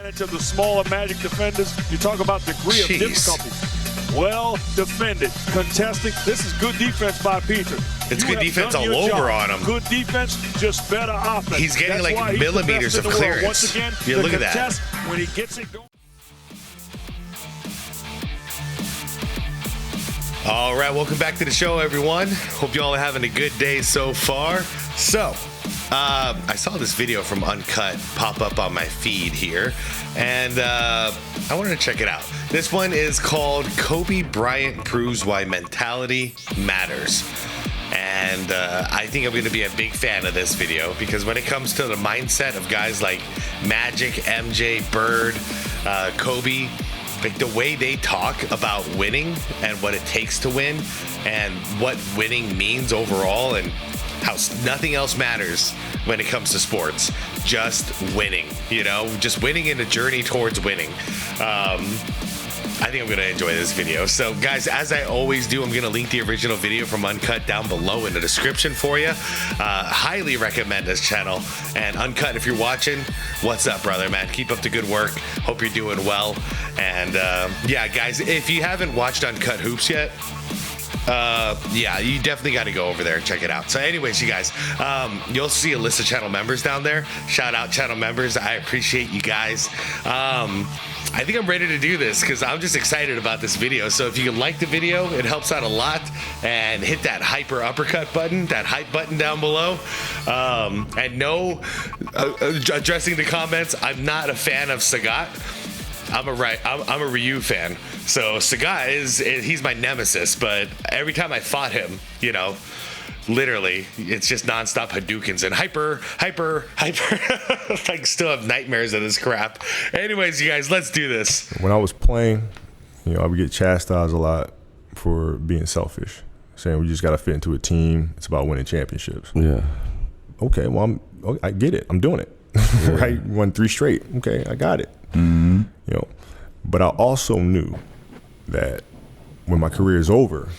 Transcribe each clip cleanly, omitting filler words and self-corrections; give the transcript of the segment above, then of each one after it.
advantage of the smaller Magic defenders. You talk about degree of difficulty. Well defended, contesting. This is good defense by Peter. It's good defense all over on him. Good defense, just better offense. He's getting like millimeters of clearance. Once again, yeah, look at that. When he gets it going. All right, welcome back to the show, everyone. Hope you all are having a good day so far. So, I saw this video from Uncut pop up on my feed here, and I wanted to check it out. This one is called Kobe Bryant Proves Why Mentality Matters. And I think I'm going to be a big fan of this video because when it comes to the mindset of guys like Magic, MJ, Bird, Kobe, like the way they talk about winning and what it takes to win and what winning means overall and how nothing else matters when it comes to sports, just winning, you know, just winning in a journey towards winning. I think I'm going to enjoy this video. So guys, as I always do, I'm going to link the original video from Uncut down below in the description for you. Highly recommend this channel. And Uncut, if you're watching, what's up, brother, man? Keep up the good work. Hope you're doing well. And yeah, guys, if you haven't watched Uncut Hoops yet, yeah, you definitely got to go over there and check it out. So anyways, you guys, you'll see a list of channel members down there. Shout out channel members. I appreciate you guys. I think I'm ready to do this because I'm just excited about this video. So if you can like the video, it helps out a lot, and hit that hyper uppercut button, that hype button down below. And no, addressing the comments, I'm not a fan of SxADk. I'm a Ryu fan. So SxADk he's my nemesis, but every time I fought him, you know, literally, it's just nonstop Hadoukens and hyper. I still have nightmares of this crap. Anyways, you guys, let's do this. When I was playing, you know, I would get chastised a lot for being selfish, saying we just got to fit into a team. It's about winning championships. Yeah. Okay, well, I get it. I'm doing it. Yeah. Right? Won 3 straight. Okay, I got it. Mm-hmm. You know, but I also knew that when my career is over,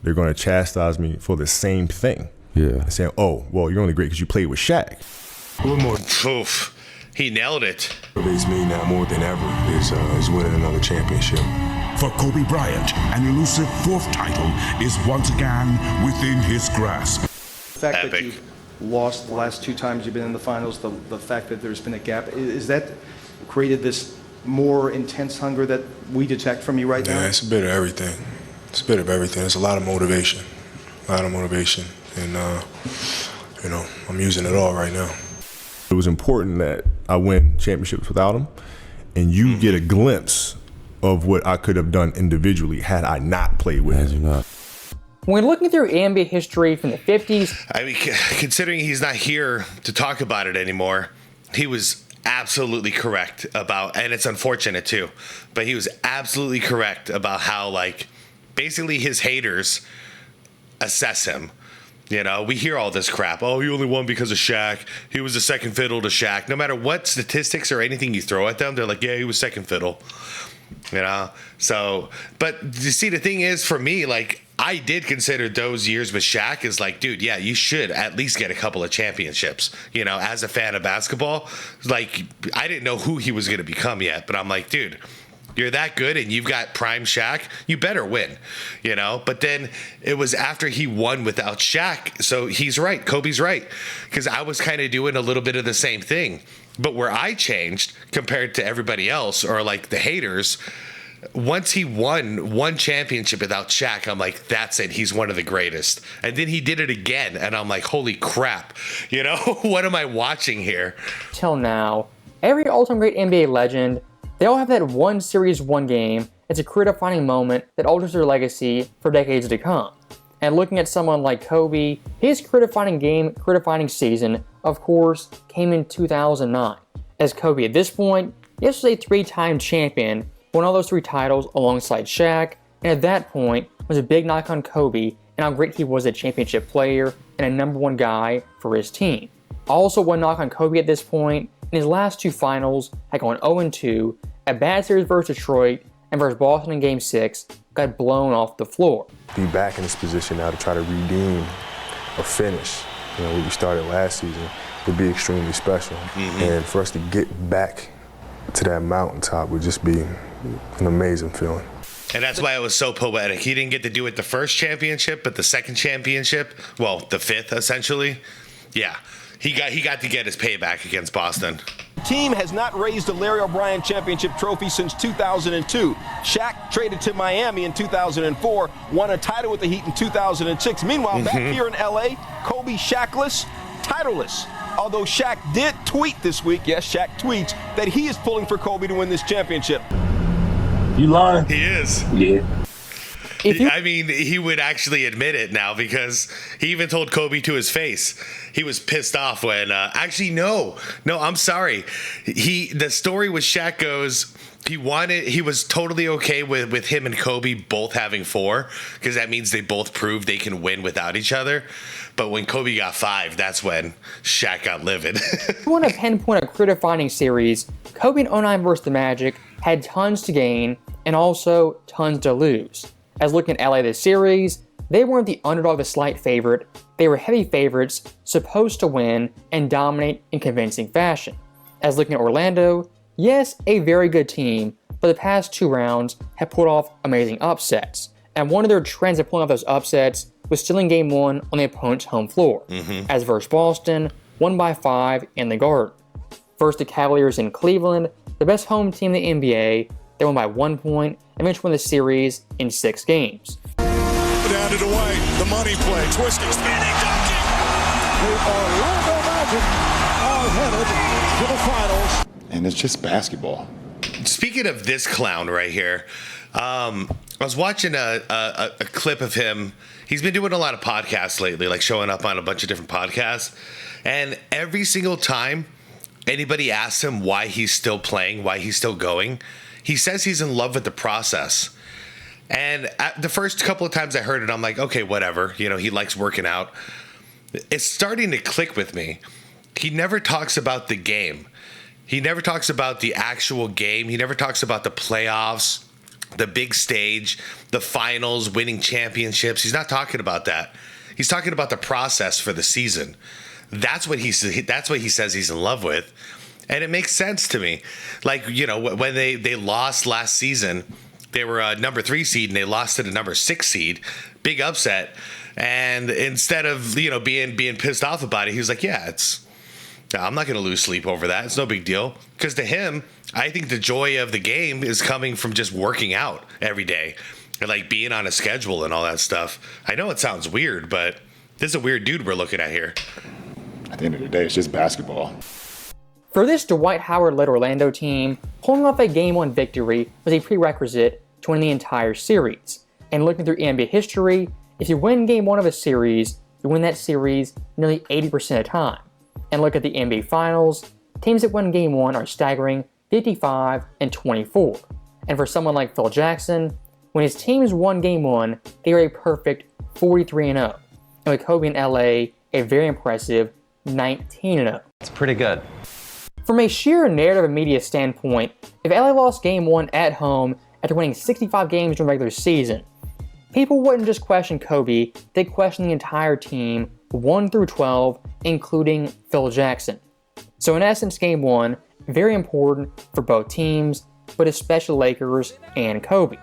they're going to chastise me for the same thing. Yeah. Saying, oh, well, you're only great because you played with Shaq. One more. Oof. He nailed it. What motivates me now more than ever is winning another championship. For Kobe Bryant, an elusive 4th title is once again within his grasp. The fact that you've lost the last 2 times you've been in the finals, the fact that there's been a gap, is that created this more intense hunger that we detect from you right now? Yeah, it's a bit of everything. It's a bit of everything. It's a lot of motivation. And, you know, I'm using it all right now. It was important that I win championships without him, and you get a glimpse of what I could have done individually had I not played with him. When looking through NBA history from the 50s, I mean, considering he's not here to talk about it anymore, he was absolutely correct about, and it's unfortunate too, but he was absolutely correct about how, like, basically his haters assess him. You know, we hear all this crap. Oh, he only won because of Shaq. He was a second fiddle to Shaq. No matter what statistics or anything you throw at them, they're like, yeah, he was second fiddle. You know? So, but you see, the thing is, for me, like, I did consider those years with Shaq as like, dude, yeah, you should at least get a couple of championships. You know, as a fan of basketball, like, I didn't know who he was going to become yet, but I'm like, dude, you're that good and you've got prime Shaq, you better win, you know? But then it was after he won without Shaq. So he's right. Kobe's right. Because I was kind of doing a little bit of the same thing. But where I changed compared to everybody else, or like the haters, once he won 1 championship without Shaq, I'm like, that's it. He's one of the greatest. And then he did it again. And I'm like, holy crap. You know, what am I watching here? Till now, every all-time great NBA legend, they all have that one series, one game. It's a career-defining moment that alters their legacy for decades to come. And looking at someone like Kobe, his career-defining game, career-defining season, of course, came in 2009. As Kobe, at this point, this was a 3-time champion, won all those 3 titles alongside Shaq, and at that point, was a big knock on Kobe and how great he was a championship player and a #1 guy for his team. Also, one knock on Kobe at this point, in his last 2 finals, had gone 0-2, a bad series versus Detroit, and versus Boston in Game 6, got blown off the floor. Be back in this position now to try to redeem a finish, you know, what we started last season, would be extremely special. And for us to get back to that mountaintop would just be an amazing feeling. And that's why it was so poetic. He didn't get to do it the first championship, but the second championship, well, the fifth essentially. Yeah, he got to get his payback against Boston. The team has not raised a Larry O'Brien championship trophy since 2002. Shaq traded to Miami in 2004, won a title with the Heat in 2006. Meanwhile, back here in LA, Kobe Shaqless, titleless. Although Shaq did tweet this week, yes, Shaq tweets, that he is pulling for Kobe to win this championship. You lying? He is. Yeah. I mean, he would actually admit it now because he even told Kobe to his face. He was pissed off when, no, I'm sorry. The story with Shaq goes, he was totally okay with him and Kobe both having 4 because that means they both proved they can win without each other. But when Kobe got 5, that's when Shaq got livid. If you want to pinpoint a career-defining series, Kobe in 09 vs. the Magic had tons to gain and also tons to lose. As looking at LA this series, they weren't the underdog, the slight favorite. They were heavy favorites, supposed to win and dominate in convincing fashion. As looking at Orlando, yes, a very good team, but the past 2 rounds have pulled off amazing upsets. And one of their trends of pulling off those upsets was stealing game 1 on the opponent's home floor. As versus Boston, won by 5 in the Garden. First the Cavaliers in Cleveland, the best home team in the NBA. They won by 1 point and eventually won the series in 6 games. Down to Dwight, the money play, twisting, spinning, dunking. The Orlando Magic are headed to the finals. And it's just basketball. Speaking of this clown right here, I was watching a clip of him. He's been doing a lot of podcasts lately, like showing up on a bunch of different podcasts. And every single time anybody asks him why he's still playing, why he's still going, he says he's in love with the process. And the first couple of times I heard it, I'm like, okay, whatever. He likes working out. It's starting to click with me. He never talks about the game. He never talks about the actual game. He never talks about the playoffs, the big stage, the finals, winning championships. He's not talking about that. He's talking about the process for the season. That's what he says he's in love with. And it makes sense to me. Like, when they lost last season, they were a number 3 seed and they lost to the number 6 seed. Big upset. And instead of, being pissed off about it, he was like, I'm not going to lose sleep over that. It's no big deal. Because to him, I think the joy of the game is coming from just working out every day and like being on a schedule and all that stuff. I know it sounds weird, but this is a weird dude we're looking at here. At the end of the day, it's just basketball. For this Dwight Howard-led Orlando team, pulling off a Game 1 victory was a prerequisite to win the entire series. And looking through NBA history, if you win Game 1 of a series, you win that series nearly 80% of the time. And look at the NBA Finals, teams that win Game 1 are staggering 55-24. And for someone like Phil Jackson, when his teams won Game 1, they were a perfect 43-0. And with Kobe in LA, a very impressive 19-0. It's pretty good. From a sheer narrative and media standpoint, if LA lost Game 1 at home after winning 65 games during the regular season, people wouldn't just question Kobe, they'd question the entire team, 1 through 12, including Phil Jackson. So in essence, Game 1, very important for both teams, but especially Lakers and Kobe.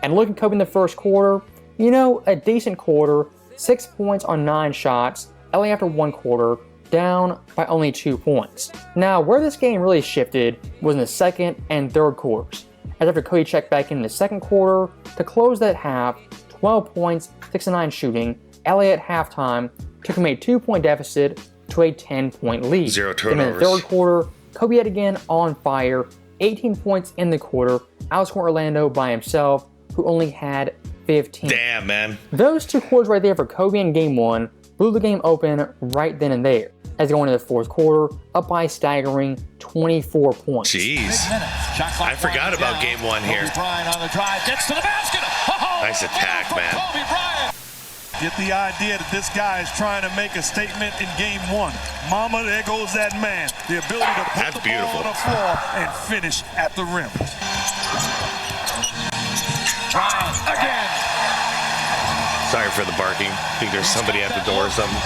And looking at Kobe in the first quarter, a decent quarter, 6 points on 9 shots, LA after 1 quarter, down by only 2 points. Now, where this game really shifted was in the second and third quarters. As after Kobe checked back in the second quarter, to close that half, 12 points, 6-9 shooting, LA at halftime took him a 2-point deficit to a 10-point lead. 0 turnovers. In the third quarter, Kobe yet again on fire, 18 points in the quarter, outscored Orlando by himself, who only had 15. Damn, man. Those 2 quarters right there for Kobe in Game 1 blew the game open right then and there, as going into the fourth quarter, up by a staggering 24 points. Jeez. I forgot about Game 1 here. Bryant on the drive, gets to the basket. Nice attack, man. Get the idea that this guy is trying to make a statement in Game 1. Mama, there goes that man. The ability to put the ball on the floor and finish at the rim. Bryant again. Sorry for the barking. I think there's somebody at the door or something.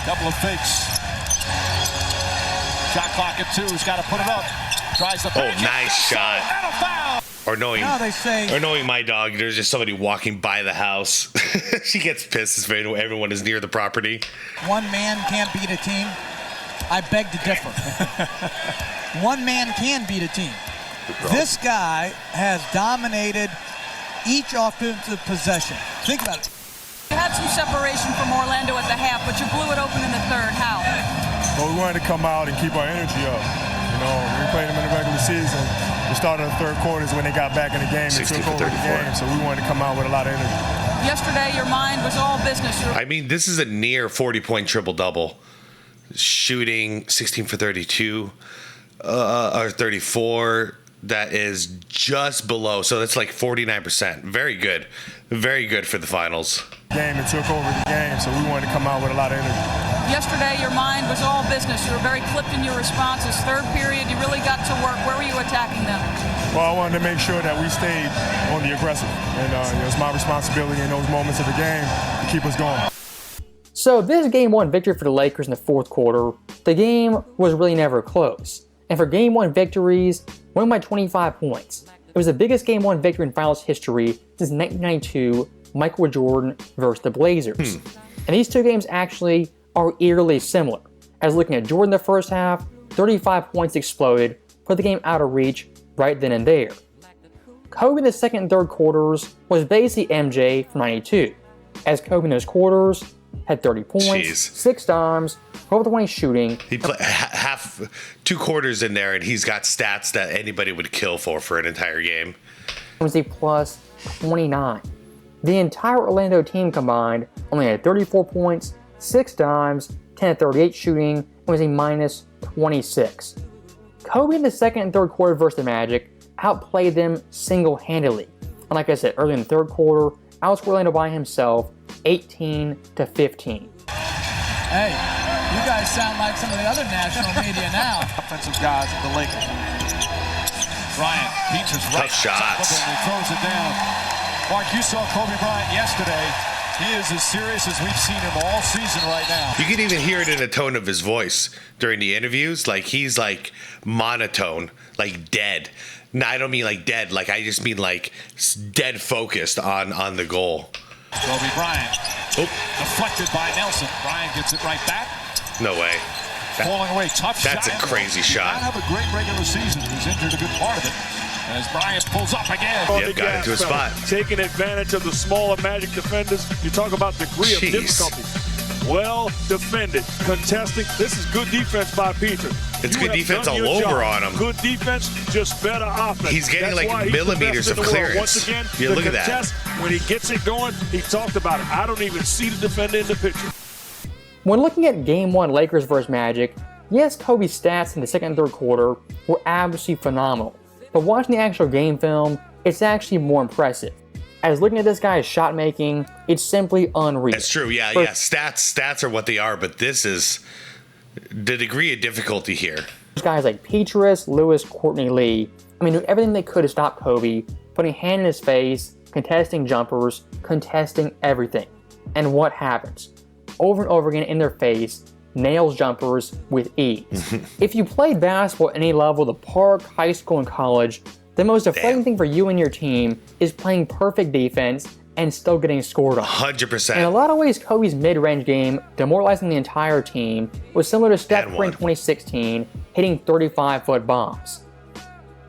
Couple of fakes. Shot clock at 2. He's got to put it up. Oh, nice shot. Or knowing my dog, there's just somebody walking by the house. She gets pissed if everyone is near the property. One man can't beat a team. I beg to differ. One man can beat a team. This guy has dominated each offensive possession. Think about it. You had some separation from Orlando at the half, but you blew it open in the third. How? Well, we wanted to come out and keep our energy up. You know, we played them in the regular season. The start of the third quarter is when they got back in the game and took over the game. So we wanted to come out with a lot of energy. Yesterday, your mind was all business. I mean, this is a near 40-point triple-double. Shooting 16 for 32 or 34. That is just below. So that's like 49%. Very good. Very good for the finals. Game and took over the game, so we wanted to come out with a lot of energy. Yesterday, your mind was all business. You were very clipped in your responses. Third period, you really got to work. Where were you attacking them? Well, I wanted to make sure that we stayed on the aggressive. And it was my responsibility in those moments of the game to keep us going. So this Game 1 victory for the Lakers in the fourth quarter, the game was really never close. And for Game 1 victories, won by 25 points. It was the biggest Game 1 victory in finals history since 1992 Michael Jordan versus the Blazers. And these two games actually are eerily similar. As looking at Jordan the first half, 35 points exploded, put the game out of reach right then and there. Kobe in the second and third quarters was basically MJ from 92, as Kobe in those quarters had 30 points, 6 dimes, over 20 shooting. He played half, 2 quarters in there, and he's got stats that anybody would kill for an entire game. It was a plus 29. The entire Orlando team combined only had 34 points, 6 dimes, 10 of 38 shooting, and was a minus 26. Kobe in the second and third quarter versus the Magic outplayed them single-handedly. And like I said, early in the third quarter, outscored Orlando by himself 18-15. Hey, you guys sound like some of the other national media now. Offensive guys of the Lakers. Bryant, Peaches right. Tough shots. He throws it down. Mark, you saw Kobe Bryant yesterday. He is as serious as we've seen him all season right now. You can even hear it in the tone of his voice during the interviews. Like, he's like monotone, like dead. No, I don't mean like dead. Like, I just mean like dead focused on the goal. Kobe Bryant. Deflected by Nelson. Bryant gets it right back. No way. Falling away. Tough shot. That's a crazy shot. He did not have a great regular season. He was injured a good part of it. As Bryant pulls up again. Yep, got into a spot. Taking advantage of the smaller Magic defenders. You talk about degree of difficulty. Well defended. Contesting. This is good defense by Peter. It's good defense all over on him. Good defense, just better offense. He's getting like millimeters of clearance. Once again, yeah, look at that. When he gets it going, he talked about it. I don't even see the defender in the picture. When looking at Game 1 Lakers versus Magic, yes, Kobe's stats in the second and third quarter were absolutely phenomenal. But watching the actual game film, it's actually more impressive. As looking at this guy's shot making, it's simply unreal. That's true, yeah. Stats are what they are, but this is the degree of difficulty here. Guys like Petrus, Lewis, Courtney Lee, I mean, do everything they could to stop Kobe, putting hand in his face, contesting jumpers, contesting everything. And what happens? Over and over again in their face, nails jumpers with ease. If you played basketball at any level, the park, high school, and college, the most deflating thing for you and your team is playing perfect defense and still getting scored on. 100%. In a lot of ways, Kobe's mid-range game, demoralizing the entire team, was similar to Steph Curry in 2016, hitting 35-foot bombs.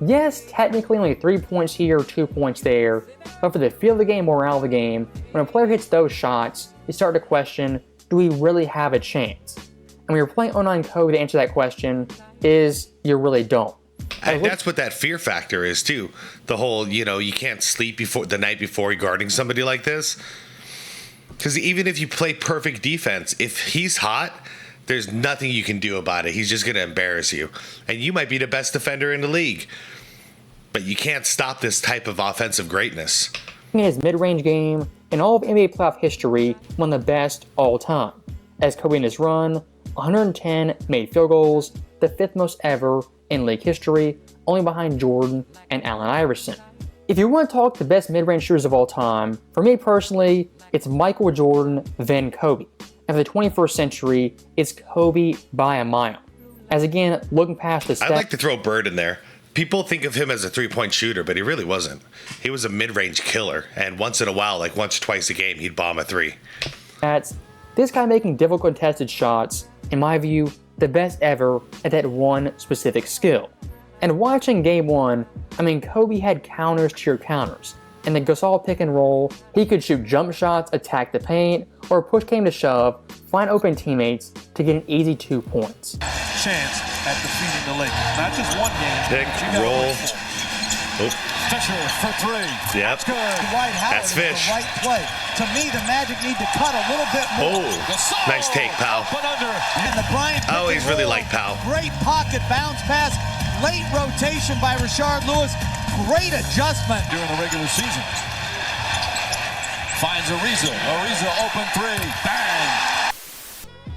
Yes, technically only 3 points here, 2 points there, but for the feel of the game, morale of the game, when a player hits those shots, you start to question, do we really have a chance? And when you're playing 09 Kobe, to answer that question is you really don't. And that's what that fear factor is too. The whole, you can't sleep the night before guarding somebody like this. Because even if you play perfect defense, if he's hot, there's nothing you can do about it. He's just going to embarrass you. And you might be the best defender in the league. But you can't stop this type of offensive greatness. In his mid-range game, in all of NBA playoff history, one of the best all time. As Kobe in his run, 110 made field goals, the 5th most ever in league history, only behind Jordan and Allen Iverson. If you want to talk the best mid-range shooters of all time, for me personally, it's Michael Jordan, then Kobe. And for the 21st century, it's Kobe by a mile. As again, looking past the I'd like to throw Bird in there. people think of him as a three-point shooter, but he really wasn't. He was a mid-range killer, and once in a while, like once or twice a game, he'd bomb a three. That's this guy making difficult contested shots, in my view, the best ever at that one specific skill. And watching game one, I mean, Kobe had counters to your counters. In the Gasol pick and roll, he could shoot jump shots, attack the paint, or push came to shove, find open teammates to get an easy 2 points. Chance at defeating the Lakers. Not just one game. Pick, roll. Fisher for three. Yep. That's good. Dwight Howard That's is Fish. the right play. To me, the Magic need to cut a little bit more. Oh, nice take, pal. And the Bryant I always really roll, like Pal. Great pocket bounce pass. Late rotation by Rashard Lewis. Great adjustment. During the regular season. Finds Ariza. Ariza open three. Bang.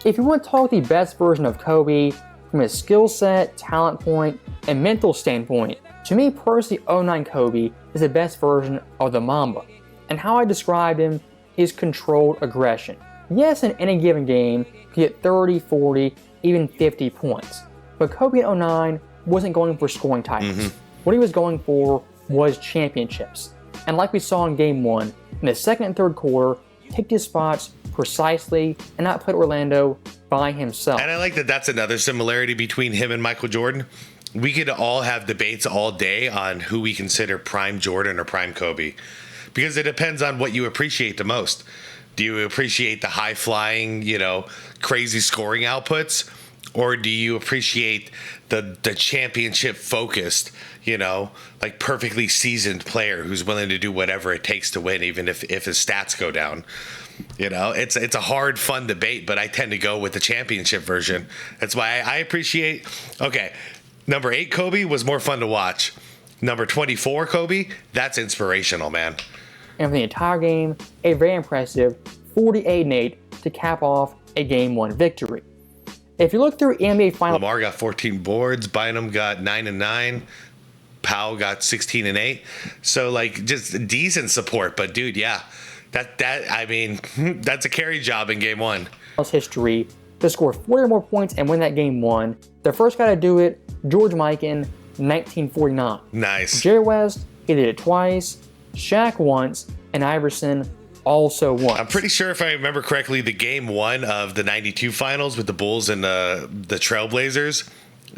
If you want to talk the best version of Kobe from his skill set, talent point, and mental standpoint, to me personally, 09 Kobe is the best version of the Mamba. And how I described him is controlled aggression. Yes, in any given game, you could get 30, 40, even 50 points. But Kobe in 09 wasn't going for scoring titles. What he was going for was championships. And like we saw in game one, in the second and third quarter, picked his spots precisely and not put Orlando by himself. And I like that that's another similarity between him and Michael Jordan. We could all have debates all day on who we consider prime Jordan or prime Kobe, because it depends on what you appreciate the most. Do you appreciate the high-flying, crazy scoring outputs? Or do you appreciate the championship-focused, like perfectly seasoned player who's willing to do whatever it takes to win, even if his stats go down? It's a hard, fun debate, but I tend to go with the championship version. That's why I appreciate. Okay, number 8 Kobe was more fun to watch. Number 24 Kobe, that's inspirational, man. And for the entire game, a very impressive 48-8 to cap off a Game 1 victory. If you look through NBA Finals, Lamar got 14 boards, Bynum got 9 and 9, Powell got 16 and 8. So just decent support, but dude, yeah, that's a carry job in Game 1. history to score 40 or more points and win that Game 1. The first guy to do it, George Mikan, 1949. Nice. Jerry West, he did it twice, Shaq once, and Iverson also once. I'm pretty sure, if I remember correctly, the Game 1 of the 92 finals with the Bulls and the Trailblazers,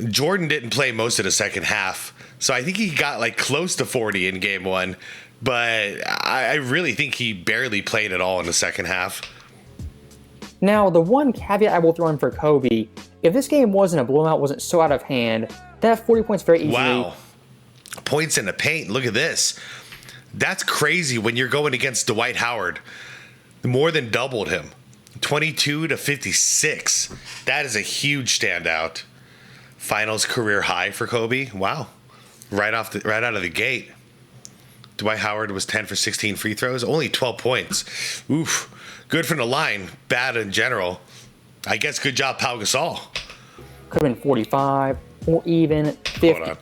Jordan didn't play most of the second half. So I think he got close to 40 in Game 1, but I really think he barely played at all in the second half. Now, the one caveat I will throw in for Kobe, if this game wasn't a blowout, wasn't so out of hand, that 40 points very easily. Wow. Points in the paint. Look at this. That's crazy when you're going against Dwight Howard. More than doubled him. 22 to 56. That is a huge standout. Finals career high for Kobe. Wow. Right out of the gate. Dwight Howard was 10 for 16 free throws. Only 12 points. Oof. Good from the line. Bad in general. I guess good job, Pau Gasol. Could have been 45 or even 50. Hold on.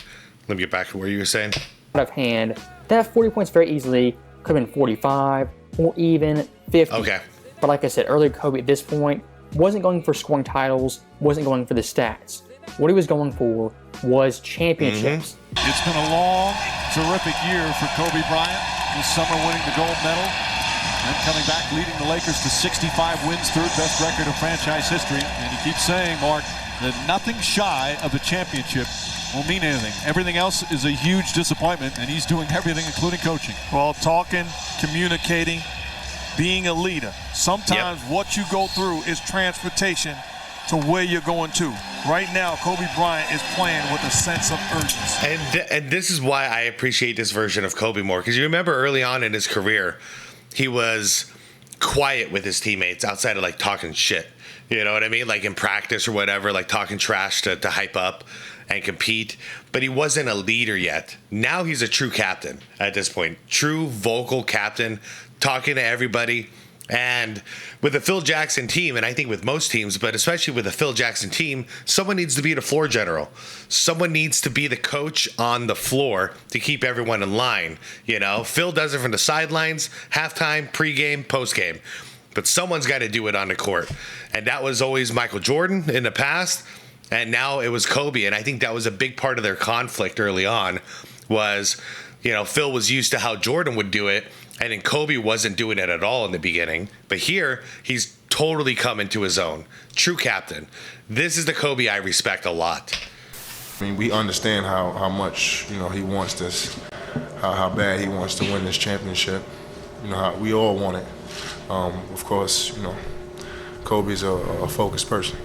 Let me get back to where you were saying. Out of hand. That 40 points very easily could have been 45 or even 50. Okay. But like I said earlier, Kobe at this point wasn't going for scoring titles, wasn't going for the stats. What he was going for was championships. It's been a long, terrific year for Kobe Bryant. This summer winning the gold medal and coming back leading the Lakers to 65 wins, third best record of franchise history. And he keeps saying, Mark, that nothing shy of a championship will mean anything. Everything else is a huge disappointment, and he's doing everything, including coaching. Well, talking, communicating, being a leader. Sometimes what you go through is transportation to where you're going to. Right now, Kobe Bryant is playing with a sense of urgency. And this is why I appreciate this version of Kobe more, because you remember early on in his career, he was quiet with his teammates outside of talking shit. You know what I mean? In practice or whatever, talking trash to hype up and compete, but he wasn't a leader yet. Now he's a true captain at this point. True vocal captain, talking to everybody. And with the Phil Jackson team, and I think with most teams, but especially with the Phil Jackson team, someone needs to be the floor general. Someone needs to be the coach on the floor to keep everyone in line. Phil does it from the sidelines, halftime, pregame, postgame. But someone's got to do it on the court. And that was always Michael Jordan in the past. and now it was Kobe. And I think that was a big part of their conflict early on was, you know, Phil was used to how Jordan would do it, and then Kobe wasn't doing it at all in the beginning. But here, he's totally come into his own. True captain. This is the Kobe I respect a lot. I mean, we understand how much, you know, he wants this, how bad he wants to win this championship. You know, how we all want it. Of course, you know, Kobe's a focused person.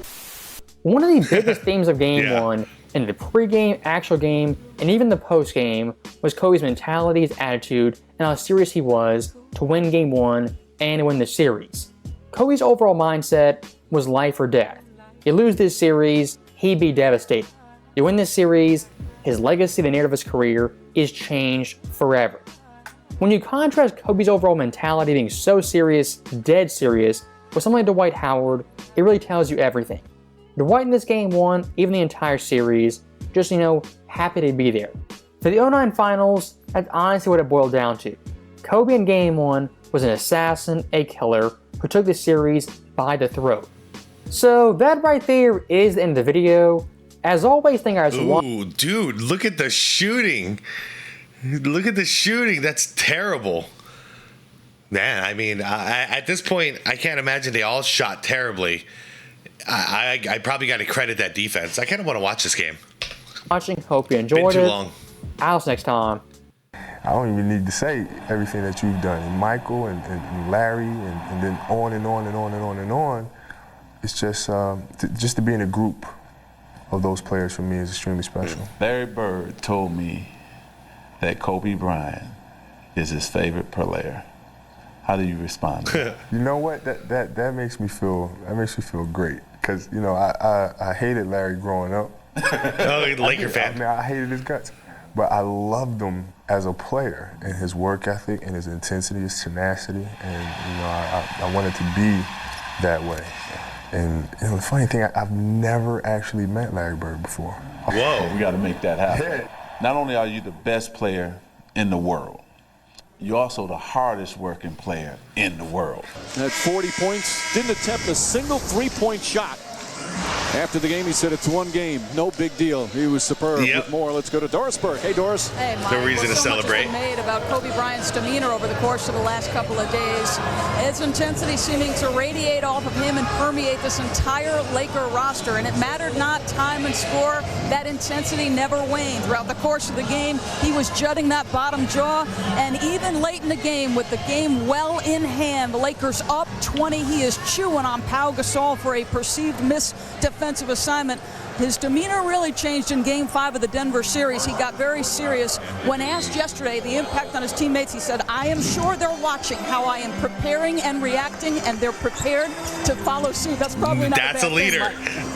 One of the biggest themes of Game 1 in the pregame, actual game, and even the postgame was Kobe's mentality, his attitude, and how serious he was to win Game 1 and to win the series. Kobe's overall mindset was life or death. You lose this series, he'd be devastated. You win this series, his legacy, the narrative of his career, is changed forever. When you contrast Kobe's overall mentality being so serious, dead serious, with something like Dwight Howard, it really tells you everything. Dwight in this Game 1, even the entire series, just, you know, happy to be there. For the 09 finals, that's honestly what it boiled down to. Kobe in Game 1 was an assassin, a killer, who took the series by the throat. So that right there is the end of the video. As always, thank you guys for watching. Ooh, dude, look at the shooting. Look at the shooting. That's terrible. Man, I mean, at this point, I can't imagine they all shot terribly. I probably got to credit that defense. I kind of want to watch this game. Hope you enjoyed it. Been too long. I'll see you next time. I don't even need to say everything that you've done. And Michael and Larry and then on and on and on and on and on. It's just to be in a group of those players for me is extremely special. Larry Bird told me that Kobe Bryant is his favorite player. How do you respond to that? You know what? That makes me feel great. Because, you know, I hated Larry growing up. Oh, Laker fan. I mean, I hated his guts. But I loved him as a player and his work ethic and his intensity, his tenacity. And, you know, I wanted to be that way. And, you know, the funny thing, I've never actually met Larry Bird before. Whoa. We got to make that happen. Yeah. Not only are you the best player in the world, you're also the hardest working player in the world. At 40 points, didn't attempt a single three-point shot. After the game, he said it's one game, no big deal. He was superb. With more, let's go to Dorisburg. Hey, Doris. Hey, Mike. No reason to celebrate. So much has been made about Kobe Bryant's demeanor over the course of the last couple of days. His intensity seeming to radiate off of him and permeate this entire Laker roster. And it mattered not time and score. That intensity never waned. Throughout the course of the game, he was jutting that bottom jaw. And even late in the game, with the game well in hand, the Lakers up 20. He is chewing on Pau Gasol for a perceived miss defensive assignment. His demeanor really changed in Game 5 of the Denver series. He got very serious. When asked yesterday the impact on his teammates, he said, I am sure they're watching how I am preparing and reacting, and they're prepared to follow suit. That's probably not That's a leader.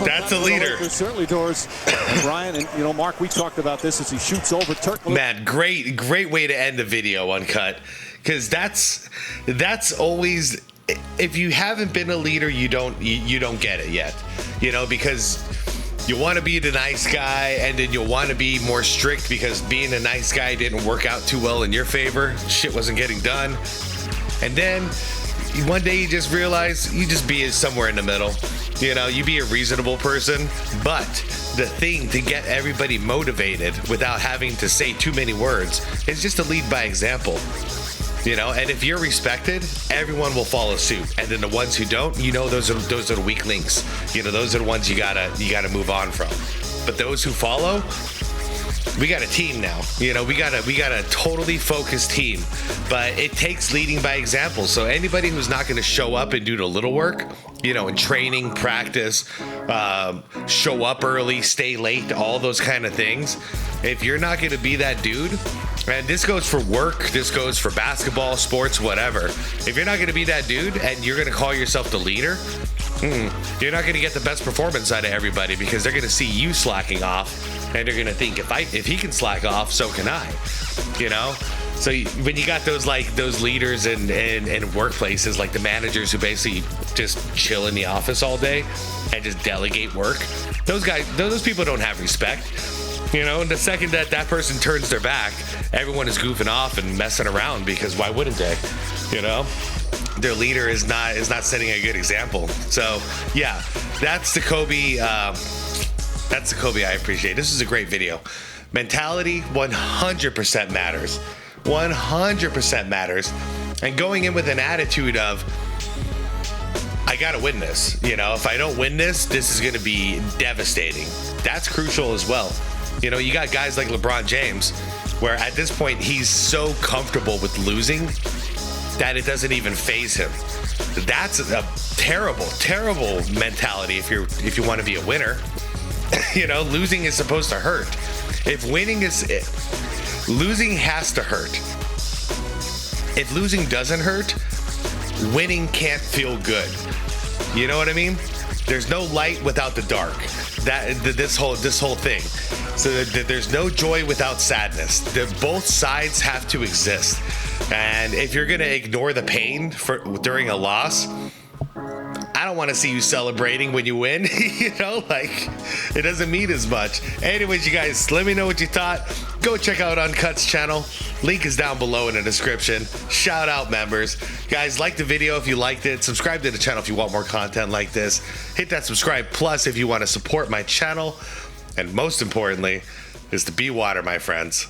That's a leader. Certainly, Doris. And Brian, and, you know, Mark, we talked about this as he shoots over Turk. Man, great way to end the video, Uncut. Because that's always... If you haven't been a leader, you don't get it yet, you know, because you want to be the nice guy and then you'll want to be more strict because being a nice guy didn't work out too well in your favor. Shit wasn't getting done. And then one day you just realize you just be somewhere in the middle. You know, you be a reasonable person, but the thing to get everybody motivated without having to say too many words is just to lead by example. You know, and if you're respected, everyone will follow suit. And then the ones who don't, you know, those are the weak links. You know, those are the ones you gotta move on from. But those who follow, we got a team now. You know, we got a totally focused team. But it takes leading by example. So anybody who's not going to show up and do the little work, you know, in training, practice, show up early, stay late, all those kind of things. If you're not going to be that dude, and this goes for work, this goes for basketball, sports, whatever. If you're not going to be that dude and you're going to call yourself the leader, you're not going to get the best performance out of everybody because they're going to see you slacking off and they're going to think if he can slack off, so can I, you know? So when you got those leaders in workplaces, like the managers who basically just chill in the office all day and just delegate work, those people don't have respect. You know, and the second that person turns their back, everyone is goofing off and messing around because why wouldn't they? You know, their leader is not setting a good example. So yeah, that's the Kobe That's the Kobe I appreciate. This is a great video. Mentality 100% matters. 100% matters. And going in with an attitude of, I gotta win this. You know, if I don't win this, this is gonna be devastating. That's crucial as well. You know, you got guys like LeBron James, where at this point he's so comfortable with losing that it doesn't even faze him. That's a terrible, terrible mentality if you want to be a winner. You know, losing is supposed to hurt. If winning is, losing has to hurt. If losing doesn't hurt, winning can't feel good. You know what I mean? There's no light without the dark. This whole thing. So there's no joy without sadness. Both sides have to exist. And if you're gonna ignore the pain during a loss, I don't want to see you celebrating when you win. You know, like, it doesn't mean as much. Anyways, you guys, let me know what you thought. Go check out Uncut's channel. Link is down below in the description. Shout out members. Guys, like the video if you liked it. Subscribe to the channel if you want more content like this. Hit that subscribe plus if you want to support my channel. And most importantly is to be water, my friends.